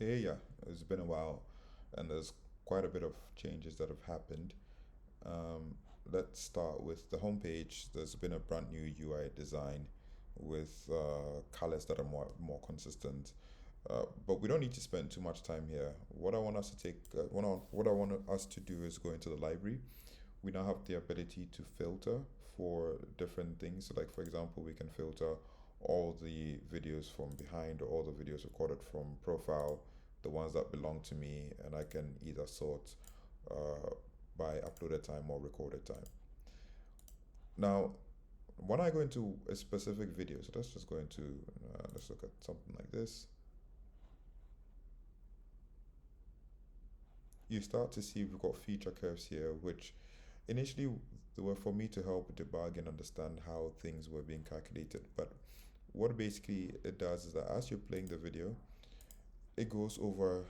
Hey, yeah, it's been a while, and there's quite a bit of changes that have happened. Um, let's start with the homepage. There's been a brand new UI design with colors that are more consistent. But we don't need to spend too much time here. What I want us to take, what I want us to do is go into the library. We now have the ability to filter for different things. So, like for example, we can filter all the videos from behind, or all the videos recorded from profile, the ones that belong to me, and I can either sort uh, by uploaded time or recorded time. Now, when I go into a specific video, so let's just go into, let's look at something like this. You start to see we've got feature curves here, which initially they were for me to help debug and understand how things were being calculated. But what basically it does is that as you're playing the video, it goes over,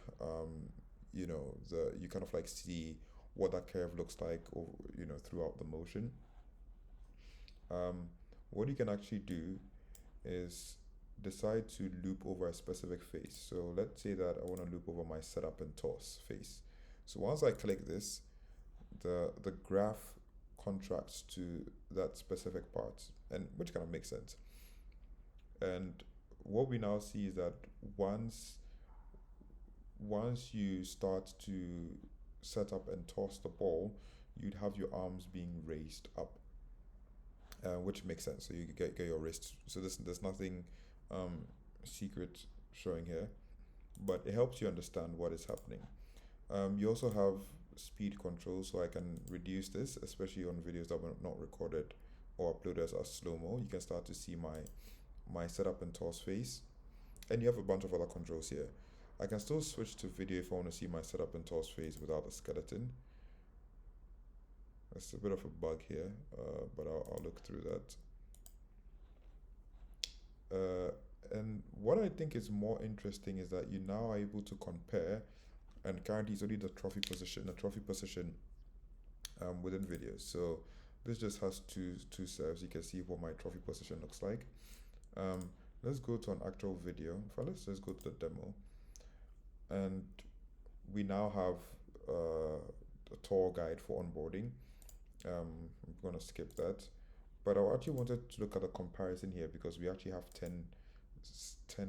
the you kind of like see what that curve looks like, or throughout the motion. Um, what you can actually do is decide to loop over a specific face. So let's say that I want to loop over my setup and toss face. So once I click this, the graph contracts to that specific part, and which kind of makes sense. And what we now see is that once once you start to set up and toss the ball, you'd have your arms being raised up, which makes sense. So you get your wrists. So there's nothing um, secret showing here, but it helps you understand what is happening. You also have speed control, so I can reduce this, especially on videos that were not recorded or uploaded as slow mo. You can start to see my setup and toss face, and you have a bunch of other controls here. I can still switch to video if I want to see my setup and toss face without the skeleton. That's a bit of a bug here, but I'll look through that. Uh, and what I think is more interesting is that you now are able to compare, and currently it's only the trophy position within videos. So this just has two serves. You can see what my trophy position looks like. Um, let's go to an actual video. Let's just go to the demo, and we now have a tour guide for onboarding. I'm gonna skip that, but I actually wanted to look at the comparison here because we actually have 10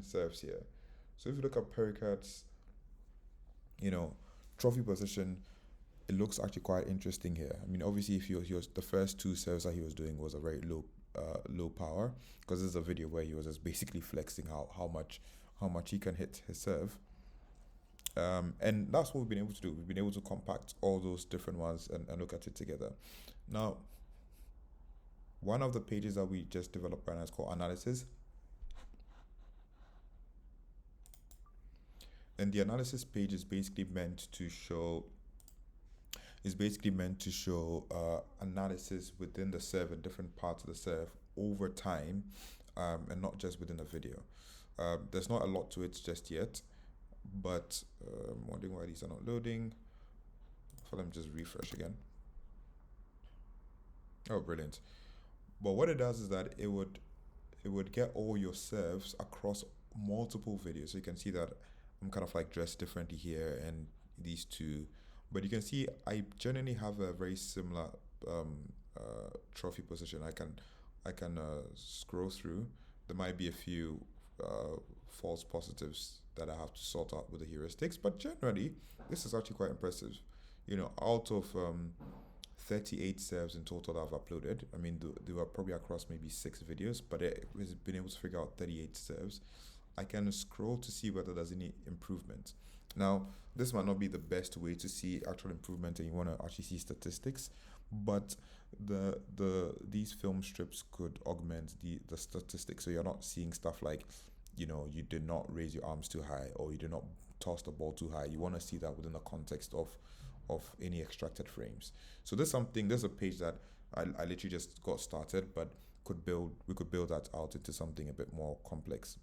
serves here. So if you look at Pericat's, you know, trophy position, it looks actually quite interesting here. I mean, obviously, if he was the first two serves that he was doing was a very low power, because this is a video where he was just basically flexing how much he can hit his serve. And that's what we've been able to do. We've been able to compact all those different ones and look at it together. Now, one of the pages that we just developed right now is called analysis. And the analysis page is basically meant to show analysis within the serve and different parts of the serve over time, and not just within a video. There's not a lot to it just yet, but I'm wondering why these are not loading. So let me just refresh again. Oh, brilliant. But what it does is that it would get all your serves across multiple videos. So you can see that I'm kind of like dressed differently here and these two. But you can see I generally have a very similar trophy position. I can scroll through. There might be a few false positives that I have to sort out with the heuristics, but generally this is actually quite impressive. Out of 38 serves in total that I've uploaded. I mean, they were probably across maybe 6 videos, but it has been able to figure out 38 serves. I can scroll to see whether there's any improvement. Now, this might not be the best way to see actual improvement, and you want to actually see statistics, but these film strips could augment the statistics. So you're not seeing stuff like, you did not raise your arms too high, or you did not toss the ball too high. You want to see that within the context of any extracted frames. So there's a page that I literally just got started, but we could build that out into something a bit more complex.